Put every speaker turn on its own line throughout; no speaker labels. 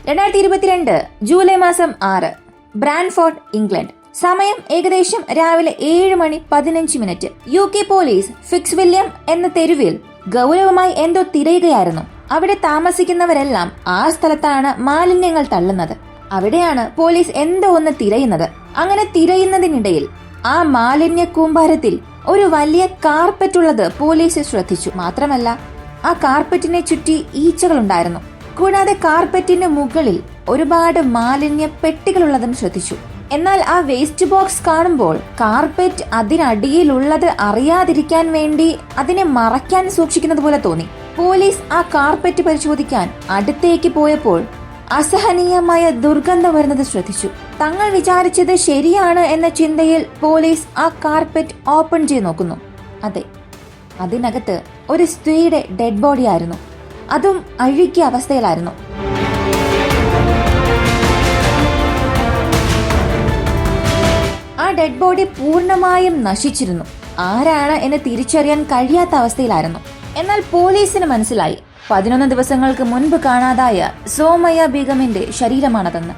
2022 July മാസം 6 ബ്രാൻഫോർഡ്, England. സമയം ഏകദേശം രാവിലെ 7:15. UK പോലീസ് ഫിക്സ് വില്യം എന്ന തെരുവിൽ ഗൗരവമായി എന്തോ തിരയുകയായിരുന്നു. അവിടെ താമസിക്കുന്നവരെല്ലാം ആ സ്ഥലത്താണ് മാലിന്യങ്ങൾ തള്ളുന്നത്. അവിടെയാണ് പോലീസ് എന്തോ ഒന്ന് തിരയുന്നത്. അങ്ങനെ തിരയുന്നതിനിടയിൽ ആ മാലിന്യ കൂമ്പാരത്തിൽ ഒരു വലിയ കാർപ്പറ്റ് ഉള്ളത് പോലീസ് ശ്രദ്ധിച്ചു. മാത്രമല്ല, ആ കാർപ്പറ്റിനെ ചുറ്റി ഈച്ചകളുണ്ടായിരുന്നു. കൂടാതെ കാർപ്പറ്റിന് മുകളിൽ ഒരുപാട് മാലിന്യ പെട്ടികളുള്ളതും ശ്രദ്ധിച്ചു. എന്നാൽ ആ വേസ്റ്റ് ബോക്സ് കാണുമ്പോൾ കാർപ്പറ്റ് അതിനടിയിലുള്ളത് അറിയാതിരിക്കാൻ വേണ്ടി അതിനെ മറയ്ക്കാൻ സൂക്ഷിക്കുന്നത് പോലെ തോന്നി. പോലീസ് ആ കാർപ്പറ്റ് പരിശോധിക്കാൻ അടുത്തേക്ക് പോയപ്പോൾ അസഹനീയമായ ദുർഗന്ധം വരുന്നത് ശ്രദ്ധിച്ചു. തങ്ങൾ വിചാരിച്ചത് ശരിയാണ് എന്ന ചിന്തയിൽ പോലീസ് ആ കാർപ്പറ്റ് ഓപ്പൺ ചെയ്ത് നോക്കുന്നു. അതെ, അതിനകത്ത് ഒരു സ്ത്രീയുടെ ഡെഡ് ബോഡി ആയിരുന്നു. അതും അഴുകിയ അവസ്ഥയിലായിരുന്നു. ആ ഡെഡ് ബോഡി പൂർണ്ണമായും നശിച്ചിരുന്നു. ആരാണ് എന്ന് തിരിച്ചറിയാൻ കഴിയാത്ത അവസ്ഥയിലായിരുന്നു. എന്നാൽ പോലീസിന് മനസ്സിലായി 11 ദിവസങ്ങൾക്ക് മുൻപ് കാണാതായ സോമയ്യ ബീഗമിന്റെ ശരീരമാണതെന്ന്.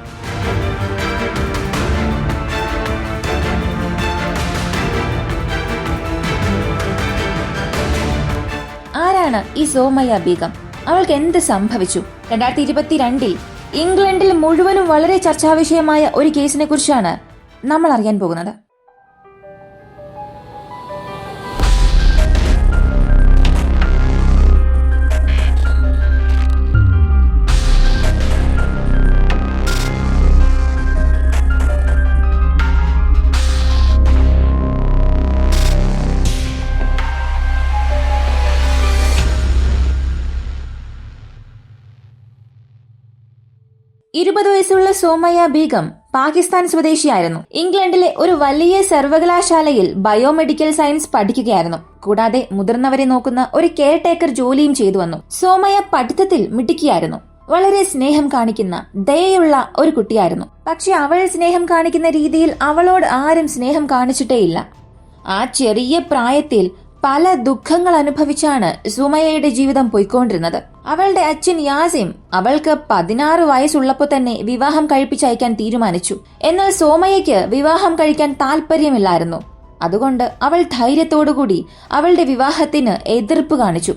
ആരാണ് ഈ സോമയ്യ ബീഗം? അവൾക്ക് എന്ത് സംഭവിച്ചു? 2022 ഇംഗ്ലണ്ടിൽ മുഴുവനും വളരെ ചർച്ചാവിഷയമായ ഒരു കേസിനെ കുറിച്ചാണ് നമ്മൾ അറിയാൻ പോകുന്നത്. വയസ്സുള്ള സോമയ്യ ബീഗം പാകിസ്ഥാൻ സ്വദേശിയായിരുന്നു. ഇംഗ്ലണ്ടിലെ ഒരു വലിയ സർവകലാശാലയിൽ ബയോമെഡിക്കൽ സയൻസ് പഠിക്കുകയായിരുന്നു. കൂടാതെ മുതിർന്നവരെ നോക്കുന്ന ഒരു കെയർ ടേക്കർ ജോലിയും ചെയ്തു വന്നു. സോമയ്യ പഠിത്തത്തിൽ മിടുക്കിയായിരുന്നു. വളരെ സ്നേഹം കാണിക്കുന്ന ദയയുള്ള ഒരു കുട്ടിയായിരുന്നു. പക്ഷെ അവൾ സ്നേഹം കാണിക്കുന്ന രീതിയിൽ അവളോട് ആരും സ്നേഹം കാണിച്ചിട്ടേയില്ല. ആ ചെറിയ പ്രായത്തിൽ പല ദുഃഖങ്ങൾ അനുഭവിച്ചാണ് സുമയ്യയുടെ ജീവിതം പോയിക്കൊണ്ടിരുന്നത്. അവളുടെ അച്ഛൻ യാസിം അവൾക്ക് 16 വയസ്സുള്ളപ്പോൾ തന്നെ വിവാഹം കഴിപ്പിച്ചയക്കാൻ തീരുമാനിച്ചു. എന്നാൽ സോമയ്യയ്ക്ക് വിവാഹം കഴിക്കാൻ താല്പര്യമില്ലായിരുന്നു. അതുകൊണ്ട് അവൾ ധൈര്യത്തോടുകൂടി അവളുടെ വിവാഹത്തിന് എതിർപ്പ് കാണിച്ചു.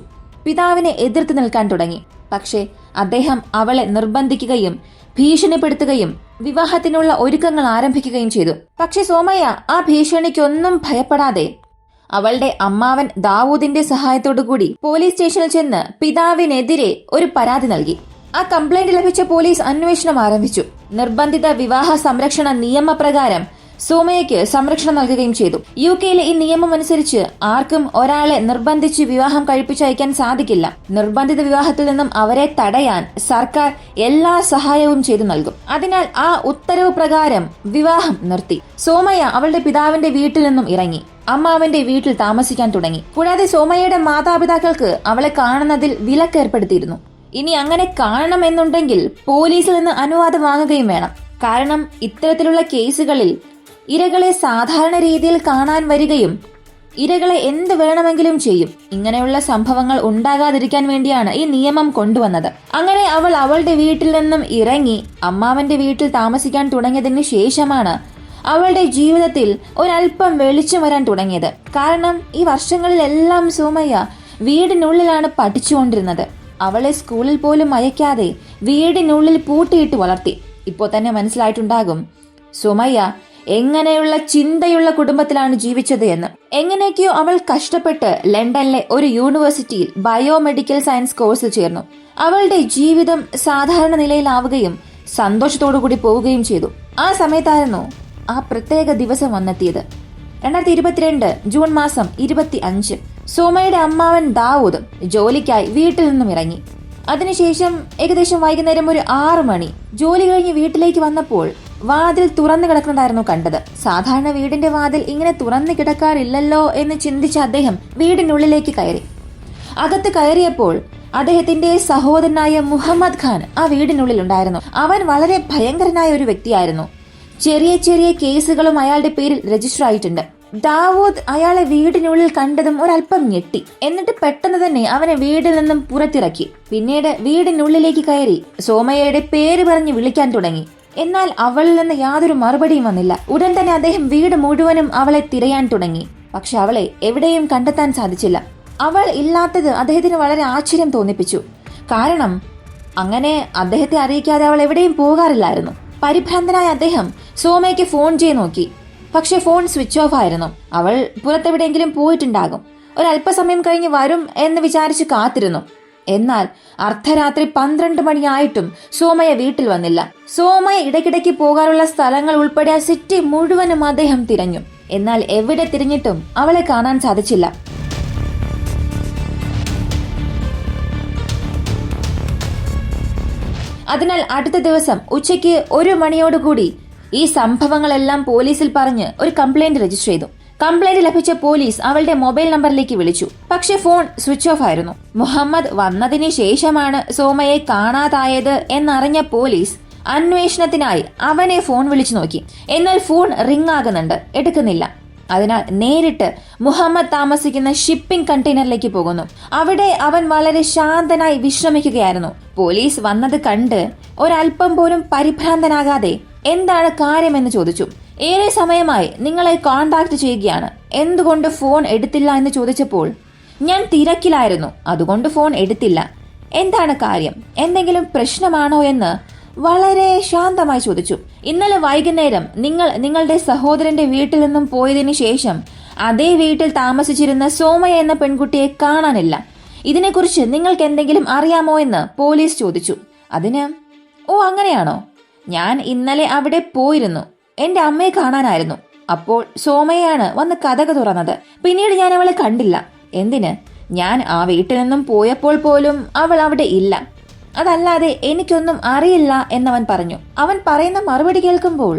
പിതാവിനെ എതിർത്ത് നിൽക്കാൻ തുടങ്ങി. പക്ഷേ അദ്ദേഹം അവളെ നിർബന്ധിക്കുകയും ഭീഷണിപ്പെടുത്തുകയും വിവാഹത്തിനുള്ള ഒരുക്കങ്ങൾ ആരംഭിക്കുകയും ചെയ്തു. പക്ഷെ സോമയ്യ ആ ഭീഷണിക്കൊന്നും ഭയപ്പെടാതെ അവളുടെ അമ്മാവൻ ദാവൂദിന്റെ സഹായത്തോടുകൂടി പോലീസ് സ്റ്റേഷനിൽ ചെന്ന് പിതാവിനെതിരെ ഒരു പരാതി നൽകി. ആ കംപ്ലൈന്റ് ലഭിച്ച പോലീസ് അന്വേഷണം ആരംഭിച്ചു. നിർബന്ധിത വിവാഹ സംരക്ഷണ നിയമപ്രകാരം സോമയ്യയ്ക്ക് സംരക്ഷണം നൽകുകയും ചെയ്തു. UK ഈ നിയമം അനുസരിച്ച് ആർക്കും ഒരാളെ നിർബന്ധിച്ച് വിവാഹം കഴിപ്പിച്ചയക്കാൻ സാധിക്കില്ല. നിർബന്ധിത വിവാഹത്തിൽ നിന്നും അവരെ തടയാൻ സർക്കാർ എല്ലാ സഹായവും ചെയ്തു നൽകും. അതിനാൽ ആ ഉത്തരവ് പ്രകാരം വിവാഹം നിർത്തി. സോമയ്യ അവളുടെ പിതാവിന്റെ വീട്ടിൽ നിന്നും ഇറങ്ങി അമ്മാവന്റെ വീട്ടിൽ താമസിക്കാൻ തുടങ്ങി. കൂടാതെ സോമയ്യയുടെ മാതാപിതാക്കൾക്ക് അവളെ കാണുന്നതിൽ വിലക്ക് ഏർപ്പെടുത്തിയിരുന്നു. ഇനി അങ്ങനെ കാണണമെന്നുണ്ടെങ്കിൽ പോലീസിൽ നിന്ന് അനുവാദം വാങ്ങുകയും വേണം. കാരണം ഇത്തരത്തിലുള്ള കേസുകളിൽ ഇരകളെ സാധാരണ രീതിയിൽ കാണാൻ വരികയും ഇരകളെ എന്ത് വേണമെങ്കിലും ചെയ്യും. ഇങ്ങനെയുള്ള സംഭവങ്ങൾ ഉണ്ടാകാതിരിക്കാൻ വേണ്ടിയാണ് ഈ നിയമം കൊണ്ടുവന്നത്. അങ്ങനെ അവൾ അവളുടെ വീട്ടിൽ നിന്നും ഇറങ്ങി അമ്മാവന്റെ വീട്ടിൽ താമസിക്കാൻ തുടങ്ങിയതിന് ശേഷമാണ് അവളുടെ ജീവിതത്തിൽ ഒരല്പം വെളിച്ചം വരാൻ തുടങ്ങിയത്. കാരണം ഈ വർഷങ്ങളിലെല്ലാം സോമയ്യ വീടിനുള്ളിലാണ് പഠിച്ചുകൊണ്ടിരുന്നത്. അവളെ സ്കൂളിൽ പോലും അയക്കാതെ വീടിനുള്ളിൽ പൂട്ടിയിട്ട് വളർത്തി. ഇപ്പോൾ തന്നെ മനസ്സിലായിട്ടുണ്ടാകും സോമയ്യ എങ്ങനെയുള്ള ചിന്തയുള്ള കുടുംബത്തിലാണ് ജീവിച്ചത് എന്ന്. എങ്ങനെയൊക്കെയോ അവൾ കഷ്ടപ്പെട്ട് ലണ്ടനിലെ ഒരു യൂണിവേഴ്സിറ്റിയിൽ ബയോമെഡിക്കൽ സയൻസ് കോഴ്സിൽ ചേർന്നു. അവളുടെ ജീവിതം സാധാരണ നിലയിലാവുകയും സന്തോഷത്തോടുകൂടി പോവുകയും ചെയ്തു. ആ സമയത്തായിരുന്നു ആ പ്രത്യേക ദിവസം വന്നെത്തിയത്. 2022 ജൂൺ മാസം 25 സോമയുടെ അമ്മാവൻ ദാവൂദ് ജോലിക്കായി വീട്ടിൽ നിന്നും ഇറങ്ങി. അതിനുശേഷം ഏകദേശം വൈകുന്നേരം ഒരു 6 മണി ജോലി കഴിഞ്ഞ് വീട്ടിലേക്ക് വന്നപ്പോൾ വാതിൽ തുറന്നു കിടക്കുന്നതായിരുന്നു കണ്ടത്. സാധാരണ വീടിന്റെ വാതിൽ ഇങ്ങനെ തുറന്നു കിടക്കാറില്ലല്ലോ എന്ന് ചിന്തിച്ച അദ്ദേഹം വീടിനുള്ളിലേക്ക് കയറി. അകത്ത് കയറിയപ്പോൾ അദ്ദേഹത്തിന്റെ സഹോദരനായ മുഹമ്മദ് ഖാൻ ആ വീടിനുള്ളിൽ ഉണ്ടായിരുന്നു. അവൻ വളരെ ഭയങ്കരനായ ഒരു വ്യക്തിയായിരുന്നു. ചെറിയ ചെറിയ കേസുകളും അയാളുടെ പേരിൽ രജിസ്റ്റർ ആയിട്ടുണ്ട്. ദാവൂദ് അയാളെ വീടിനുള്ളിൽ കണ്ടതും ഒരല്പം ഞെട്ടി. എന്നിട്ട് പെട്ടെന്ന് തന്നെ അവനെ വീടിൽ നിന്നും പുറത്തിറക്കി. പിന്നീട് വീടിനുള്ളിലേക്ക് കയറി സോമയ്യയുടെ പേര് പറഞ്ഞ് വിളിക്കാൻ തുടങ്ങി. എന്നാൽ അവളിൽ നിന്ന് യാതൊരു മറുപടിയും വന്നില്ല. ഉടൻ തന്നെ അദ്ദേഹം വീട് മുഴുവനും അവളെ തിരയാൻ തുടങ്ങി. പക്ഷെ അവളെ എവിടെയും കണ്ടെത്താൻ സാധിച്ചില്ല. അവൾ ഇല്ലാത്തത് അദ്ദേഹത്തിന് വളരെ ആശ്ചര്യം തോന്നിപ്പിച്ചു. കാരണം അങ്ങനെ അദ്ദേഹത്തെ അറിയിക്കാതെ അവൾ എവിടെയും പോകാറില്ലായിരുന്നു. പരിഭ്രാന്തനായ അദ്ദേഹം സോമയ്ക്ക് ഫോൺ ചെയ്ത് നോക്കി. പക്ഷെ ഫോൺ സ്വിച്ച് ഓഫ് ആയിരുന്നു. അവൾ പുറത്തെവിടെയെങ്കിലും പോയിട്ടുണ്ടാകും. ഒരല്പസമയം കഴിഞ്ഞ് വരും എന്ന് വിചാരിച്ച് കാത്തിരുന്നു. എന്നാൽ അർദ്ധരാത്രി 12 മണിയായിട്ടും സോമയ്യ വീട്ടിൽ വന്നില്ല. സോമയ്യ ഇടയ്ക്കിടയ്ക്ക് പോകാറുള്ള സ്ഥലങ്ങൾ ഉൾപ്പെടെ ആ സിറ്റി മുഴുവനും അദ്ദേഹം തിരഞ്ഞു. എന്നാൽ എവിടെ തിരിഞ്ഞിട്ടും അവളെ കാണാൻ സാധിച്ചില്ല. അതിനാൽ അടുത്ത ദിവസം ഉച്ചയ്ക്ക് 1 മണിയോടുകൂടി ഈ സംഭവങ്ങളെല്ലാം പോലീസിൽ പറഞ്ഞ് ഒരു കംപ്ലൈന്റ് രജിസ്റ്റർ ചെയ്തു. കംപ്ലൈന്റ് ലഭിച്ച പോലീസ് അവളുടെ മൊബൈൽ നമ്പറിലേക്ക് വിളിച്ചു. പക്ഷെ ഫോൺ സ്വിച്ച് ഓഫ് ആയിരുന്നു. മുഹമ്മദ് വന്നതിന് ശേഷമാണ് സോമയെ കാണാതായത് എന്നറിഞ്ഞ പോലീസ് അന്വേഷണത്തിനായി അവനെ ഫോൺ വിളിച്ചു നോക്കി. എന്നാൽ ഫോൺ റിംഗ് ആകുന്നുണ്ട്, എടുക്കുന്നില്ല. അതിനാൽ നേരിട്ട് മുഹമ്മദ് താമസിക്കുന്ന ഷിപ്പിംഗ് കണ്ടെയ്നറിലേക്ക് പോകുന്നു. അവിടെ അവൻ വളരെ ശാന്തനായി വിശ്രമിക്കുകയായിരുന്നു. പോലീസ് വന്നത് കണ്ട് ഒരല്പം പോലും പരിഭ്രാന്തനാകാതെ എന്താണ് കാര്യമെന്ന് ചോദിച്ചു. ഏറെ സമയമായി നിങ്ങളെ കോണ്ടാക്ട് ചെയ്യുകയാണ്, എന്തുകൊണ്ട് ഫോൺ എടുത്തില്ല എന്ന് ചോദിച്ചപ്പോൾ ഞാൻ തിരക്കിലായിരുന്നു, അതുകൊണ്ട് ഫോൺ എടുത്തില്ല. എന്താണ് കാര്യം, എന്തെങ്കിലും പ്രശ്നമാണോ എന്ന് വളരെ ശാന്തമായി ചോദിച്ചു. ഇന്നലെ വൈകുന്നേരം നിങ്ങൾ നിങ്ങളുടെ സഹോദരന്റെ വീട്ടിൽ നിന്നും പോയതിനു ശേഷം അതേ വീട്ടിൽ താമസിച്ചിരുന്ന സോമയ എന്ന പെൺകുട്ടിയെ കാണാനില്ല. ഇതിനെക്കുറിച്ച് നിങ്ങൾക്ക് എന്തെങ്കിലും അറിയാമോ എന്ന് പോലീസ് ചോദിച്ചു. അതിന് അങ്ങനെയാണോ, ഞാൻ ഇന്നലെ അവിടെ പോയിരുന്നു, എന്റെ അമ്മയെ കാണാനായിരുന്നു. അപ്പോൾ സോമയാണ് വന്ന് കതക് തുറന്നത്. പിന്നീട് ഞാൻ അവളെ കണ്ടില്ല. എന്തിന്, ഞാൻ ആ വീട്ടിൽ നിന്നും പോയപ്പോൾ പോലും അവൾ അവിടെ ഇല്ല. അതല്ലാതെ എനിക്കൊന്നും അറിയില്ല എന്നവൻ പറഞ്ഞു. അവൻ പറയുന്ന മറുപടി കേൾക്കുമ്പോൾ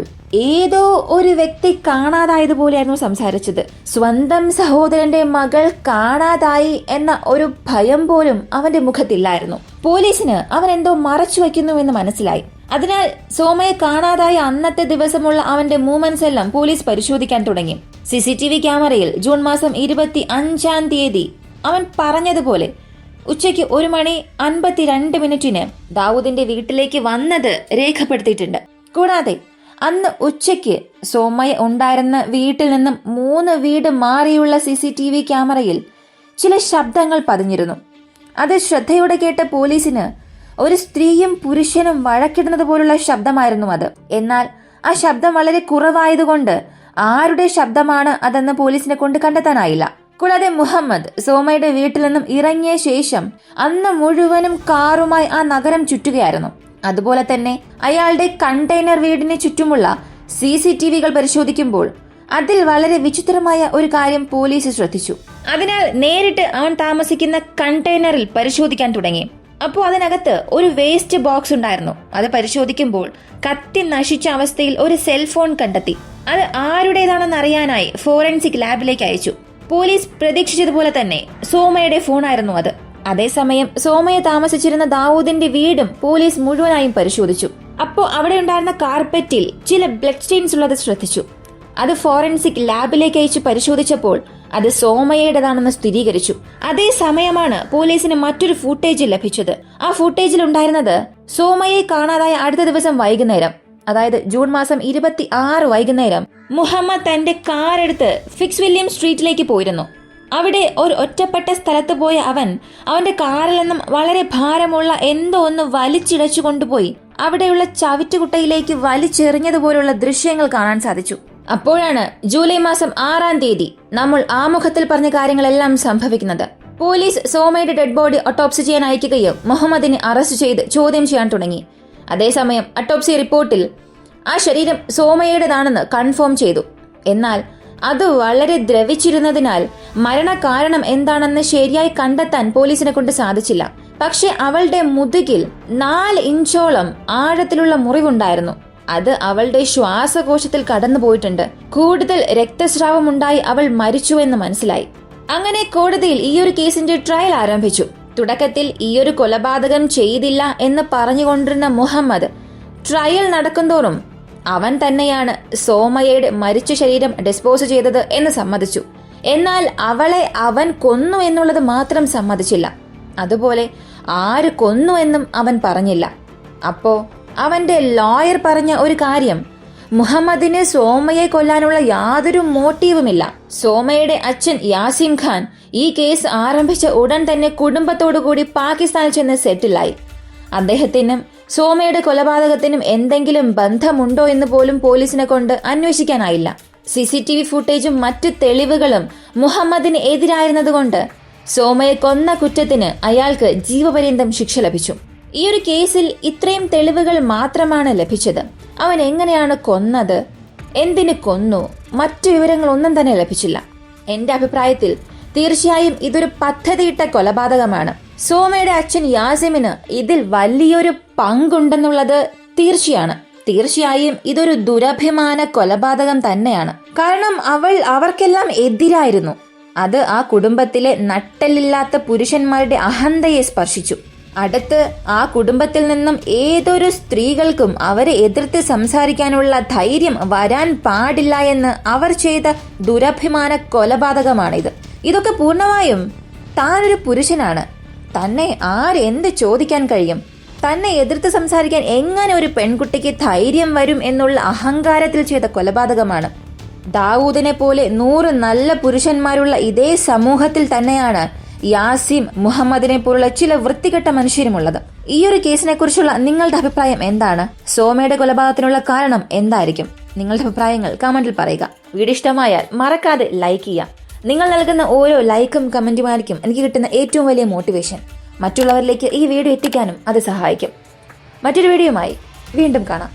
ഏതോ ഒരു വ്യക്തി കാണാതായതുപോലെയായിരുന്നു സംസാരിച്ചത്. സ്വന്തം സഹോദരന്റെ മകൾ കാണാതായി എന്ന ഒരു ഭയം പോലും അവന്റെ മുഖത്തില്ലായിരുന്നു. പോലീസിന് അവൻ എന്തോ മറച്ചു വയ്ക്കുന്നുവെന്ന് മനസ്സിലായി. അതിനാൽ സോമയെ കാണാതായ അന്നത്തെ ദിവസമുള്ള അവന്റെ മൂവ്മെന്റ്സ് എല്ലാം പോലീസ് പരിശോധിക്കാൻ തുടങ്ങി. CCTV ക്യാമറയിൽ ജൂൺ മാസം 25-ാം തീയതി അവൻ പറഞ്ഞതുപോലെ ഉച്ചയ്ക്ക് 1:52 ദാവൂദിന്റെ വീട്ടിലേക്ക് വന്നത് രേഖപ്പെടുത്തിയിട്ടുണ്ട്. കൂടാതെ അന്ന് ഉച്ചയ്ക്ക് സോമയ്യ ഉണ്ടായിരുന്ന വീട്ടിൽ നിന്നും 3 വീട് മാറിയുള്ള CCTV ക്യാമറയിൽ ചില ശബ്ദങ്ങൾ പതിഞ്ഞിരുന്നു. അത് ശ്രദ്ധയോടെ കേട്ട പോലീസിന് ഒരു സ്ത്രീയും പുരുഷനും വഴക്കിടുന്നത് പോലുള്ള ശബ്ദമായിരുന്നു അത്. എന്നാൽ ആ ശബ്ദം വളരെ കുറവായതുകൊണ്ട് ആരുടെ ശബ്ദമാണ് അതെന്ന് പോലീസിനെ കൊണ്ട് കണ്ടെത്താനായില്ല. കൂടാതെ മുഹമ്മദ് സോമയുടെ വീട്ടിൽ നിന്നും ഇറങ്ങിയ ശേഷം അന്ന് മുഴുവനും കാറുമായി ആ നഗരം ചുറ്റുകയായിരുന്നു. അതുപോലെ തന്നെ അയാളുടെ കണ്ടെയ്നർ വീടിന് ചുറ്റുമുള്ള CCTVകൾ പരിശോധിക്കുമ്പോൾ അതിൽ വളരെ വിചിത്രമായ ഒരു കാര്യം പോലീസ് ശ്രദ്ധിച്ചു. അതിനാൽ നേരിട്ട് അവൻ താമസിക്കുന്ന കണ്ടെയ്നറിൽ പരിശോധിക്കാൻ തുടങ്ങി. അപ്പോൾ അതിനകത്ത് ഒരു വേസ്റ്റ് ബോക്സ് ഉണ്ടായിരുന്നു. അത് പരിശോധിക്കുമ്പോൾ കത്തി നശിച്ച അവസ്ഥയിൽ ഒരു സെൽഫോൺ കണ്ടെത്തി. അത് ആരുടേതാണെന്ന് അറിയാനായി ഫോറൻസിക് ലാബിലേക്ക് അയച്ചു. പോലീസ് പ്രതീക്ഷിച്ചതുപോലെ തന്നെ സോമയുടെ ഫോണായിരുന്നു അത്. അതേസമയം സോമയെ താമസിച്ചിരുന്ന ദാവൂദിന്റെ വീടും പോലീസ് മുഴുവനായും പരിശോധിച്ചു. അപ്പോൾ അവിടെ ഉണ്ടായിരുന്ന കാർപ്പറ്റിൽ ചില ബ്ലഡ് സ്റ്റെയിൻസ് ഉള്ളത് ശ്രദ്ധിച്ചു. അത് ഫോറൻസിക് ലാബിലേക്ക് അയച്ച് പരിശോധിച്ചപ്പോൾ അത് സോമയുടേതാണെന്ന് സ്ഥിരീകരിച്ചു. അതേസമയമാണ് പോലീസിന് മറ്റൊരു ഫുട്ടേജ് ലഭിച്ചത്. ആ ഫുട്ടേജിൽ ഉണ്ടായിരുന്നത് സോമയെ കാണാതായ അടുത്ത ദിവസം വൈകുന്നേരം, അതായത് ജൂൺ മാസം 26 വൈകുന്നേരം മുഹമ്മദ് തന്റെ കാർ എടുത്ത് ഫിക്സ് വില്യം സ്ട്രീറ്റിലേക്ക് പോയിരുന്നു. അവിടെ ഒരു ഒറ്റപ്പെട്ട സ്ഥലത്ത് പോയ അവന്റെ കാറിൽ നിന്നും വളരെ ഭാരമുള്ള എന്തോ ഒന്ന് വലിച്ചിഴച്ചു കൊണ്ടുപോയി അവിടെയുള്ള ചവിറ്റുകുട്ടയിലേക്ക് വലിച്ചെറിഞ്ഞതുപോലുള്ള ദൃശ്യങ്ങൾ കാണാൻ സാധിച്ചു. അപ്പോഴാണ് ജൂലൈ മാസം 6-ാം തീയതി നമ്മൾ ആമുഖത്തിൽ പറഞ്ഞ കാര്യങ്ങളെല്ലാം സംഭവിക്കുന്നത്. പോലീസ് സോമയുടെ ഡെഡ് ബോഡി ഓട്ടോപ്സി ചെയ്യാൻ അയക്കുകയും മുഹമ്മദിനെ അറസ്റ്റ് ചെയ്ത് ചോദ്യം ചെയ്യാൻ തുടങ്ങി. അതേസമയം ഓട്ടോപ്സി റിപ്പോർട്ടിൽ ആ ശരീരം സോമയുടേതാണെന്ന് കൺഫേം ചെയ്തു. എന്നാൽ അത് വളരെ ദ്രവിച്ചിരുന്നതിനാൽ മരണകാരണം എന്താണെന്ന് ശരിയായി കണ്ടെത്താൻ പോലീസിനെ കൊണ്ട് സാധിച്ചില്ല. പക്ഷെ അവളുടെ മുതുകിൽ 4 ഇഞ്ചോളം ആഴത്തിലുള്ള മുറിവുണ്ടായിരുന്നു. അത് അവളുടെ ശ്വാസകോശത്തിൽ കടന്നുപോയിട്ടുണ്ട്. കൂടുതൽ രക്തസ്രാവം ഉണ്ടായി അവൾ മരിച്ചുവെന്ന് മനസ്സിലായി. അങ്ങനെ കോടതിയിൽ ഈയൊരു കേസിന്റെ ട്രയൽ ആരംഭിച്ചു. തുടക്കത്തിൽ ഈയൊരു കൊലപാതകം ചെയ്തില്ല എന്ന് പറഞ്ഞുകൊണ്ടിരുന്ന മുഹമ്മദ് ട്രയൽ നടക്കുന്തോറും അവൻ തന്നെയാണ് സോമയുടെ മരിച്ച ശരീരം ഡിസ്പോസ് ചെയ്തത് എന്ന് സമ്മതിച്ചു. എന്നാൽ അവളെ അവൻ കൊന്നു എന്നുള്ളത് മാത്രം സമ്മതിച്ചില്ല. അതുപോലെ ആര് കൊന്നു എന്നും അവൻ പറഞ്ഞില്ല. അപ്പോ അവന്റെ ലോയർ പറഞ്ഞ ഒരു കാര്യം, മുഹമ്മദിന് സോമയെ കൊല്ലാനുള്ള യാതൊരു മോട്ടീവുമില്ല. സോമയുടെ അച്ഛൻ യാസിം ഖാൻ ഈ കേസ് ആരംഭിച്ച ഉടൻ തന്നെ കുടുംബത്തോടുകൂടി പാകിസ്ഥാനിൽ ചെന്ന് സെറ്റിലായി. അദ്ദേഹത്തിനും സോമയുടെ കൊലപാതകത്തിനും എന്തെങ്കിലും ബന്ധമുണ്ടോ എന്ന് പോലും പോലീസിനെ കൊണ്ട് അന്വേഷിക്കാനായില്ല. CCTV ഫുട്ടേജും മറ്റു തെളിവുകളും മുഹമ്മദിന് എതിരായിരുന്നതുകൊണ്ട് സോമയെ കൊന്ന കുറ്റത്തിന് അയാൾക്ക് ജീവപര്യന്തം ശിക്ഷ ലഭിച്ചു. ഈ ഒരു കേസിൽ ഇത്രയും തെളിവുകൾ മാത്രമാണ് ലഭിച്ചത്. അവൻ എങ്ങനെയാണ് കൊന്നത്, എന്തിനു കൊന്നു, മറ്റു വിവരങ്ങളൊന്നും തന്നെ ലഭിച്ചില്ല. എന്റെ അഭിപ്രായത്തിൽ തീർച്ചയായും ഇതൊരു പദ്ധതിയിട്ട കൊലപാതകമാണ്. സോമയുടെ അച്ഛൻ യാസിമിന് ഇതിൽ വലിയൊരു പങ്കുണ്ടെന്നുള്ളത് തീർച്ചയാണ്. തീർച്ചയായും ഇതൊരു ദുരഭിമാന കൊലപാതകം തന്നെയാണ്. കാരണം അവൾ അവർക്കെല്ലാം എതിരായിരുന്നു. അത് ആ കുടുംബത്തിലെ നട്ടലില്ലാത്ത പുരുഷന്മാരുടെ അഹന്തയെ സ്പർശിച്ചു. അടുത്ത് ആ കുടുംബത്തിൽ നിന്നും ഏതൊരു സ്ത്രീകൾക്കും അവരെ എതിർത്ത് സംസാരിക്കാനുള്ള ധൈര്യം വരാൻ പാടില്ല എന്ന് അവർ ചെയ്ത ദുരഭിമാന കൊലപാതകമാണിത്. ഇതൊക്കെ പൂർണ്ണമായും താനൊരു പുരുഷനാണ്, തന്നെ ആരെന്ത് ചോദിക്കാൻ കഴിയും, തന്നെ എതിർത്ത് സംസാരിക്കാൻ എങ്ങനെ ഒരു പെൺകുട്ടിക്ക് ധൈര്യം വരും എന്നുള്ള അഹങ്കാരത്തിൽ ചെയ്ത കൊലപാതകമാണ്. ദാവൂദിനെ പോലെ 100 നല്ല പുരുഷന്മാരുള്ള ഇതേ സമൂഹത്തിൽ തന്നെയാണ് യാസിം, മുഹമ്മദിനെ പോലുള്ള ചില വൃത്തികെട്ട മനുഷ്യരുമുള്ളത്. ഈ ഒരു കേസിനെ കുറിച്ചുള്ള നിങ്ങളുടെ അഭിപ്രായം എന്താണ്? സോമയുടെ കൊലപാതകത്തിനുള്ള കാരണം എന്തായിരിക്കും? നിങ്ങളുടെ അഭിപ്രായങ്ങൾ കമന്റിൽ പറയുക. വീഡിയോ ഇഷ്ടമായാൽ മറക്കാതെ ലൈക്ക് ചെയ്യുക. നിങ്ങൾ നൽകുന്ന ഓരോ ലൈക്കും കമന്റുമായിരിക്കും എനിക്ക് കിട്ടുന്ന ഏറ്റവും വലിയ മോട്ടിവേഷൻ. മറ്റുള്ളവരിലേക്ക് ഈ വീഡിയോ എത്തിക്കാനും അത് സഹായിക്കും. മറ്റൊരു വീഡിയോയുമായി വീണ്ടും കാണാം.